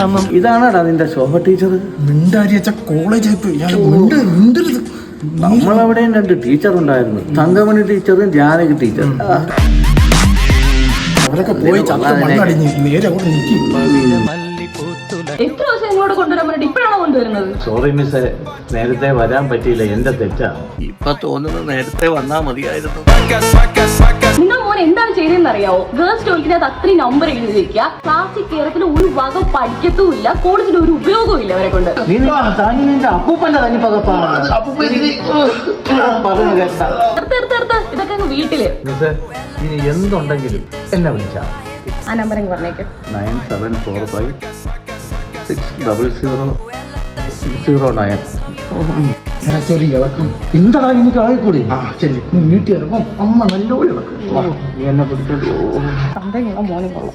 ടീച്ചറാണെന്നും. ഇതാണാടാ നിന്റെ ശോഭ teacher? മിണ്ടാരിയച്ച college മിണ്ടരുത്. നമ്മളവിടെയും 2 teacher ഉണ്ടായിരുന്നു, തങ്കമണി ടീച്ചറും ജാനകി ടീച്ചർ. അവരൊക്കെ പോയി മണ്ണടിഞ്ഞ് നേരെ അങ്ങോട്ട് നിൽക്കി. എത്ര ദിവസം ഇങ്ങോട്ട് കൊണ്ടുവരാൻ പറഞ്ഞിട്ട് ഇപ്പോഴാണോ കൊണ്ടുവരുന്നത്? സോറി മിസ്സേ, നേരത്തെ വരാൻ പറ്റിയില്ല, എന്റെ തെറ്റാ. ഇപ്പൊ തോന്നുന്നത് നേരത്തെ വന്നാ മതിയായിരുന്നു. നിങ്ങൾ മോൻ എന്താണ് ചെയ്തതെന്ന് അറിയാവോ? ഗേൾസ് ടോയ്ലറ്റിനകത്ത് അത്രയും നമ്പർ എഴുതി വെക്കുക. ക്ലാസ്സിൽ കയറത്തിൽ ഒരു വക പഠിക്കത്തുമില്ല, കോളേജിൽ ഒരു ഉപയോഗവും ഇല്ല അവരെ കൊണ്ട്. നിന്റെ അപ്പൂപ്പന്റെ തനിപ്പകപ്പാണ് പറഞ്ഞു കേട്ടാ. ഇതൊക്കെ അങ്ങ് വീട്ടില്. മിസ്സേ, ഇനി എന്തുണ്ടെങ്കിലും എന്നെ വിളിച്ചാ. ആ നമ്പർ അങ്ങ് പറഞ്ഞേക്ക്. 9745600609. എന്താടാ എനിക്ക് ആയിക്കൂടി? ശരി, നീ വീട്ടിൽ ഇറങ്ങും. അമ്മ നല്ലോണം ഇളക്കും. നീ എന്നെ പിടിച്ചോണ്ട് തന്തയുള്ള മോനും കൊള്ളാം.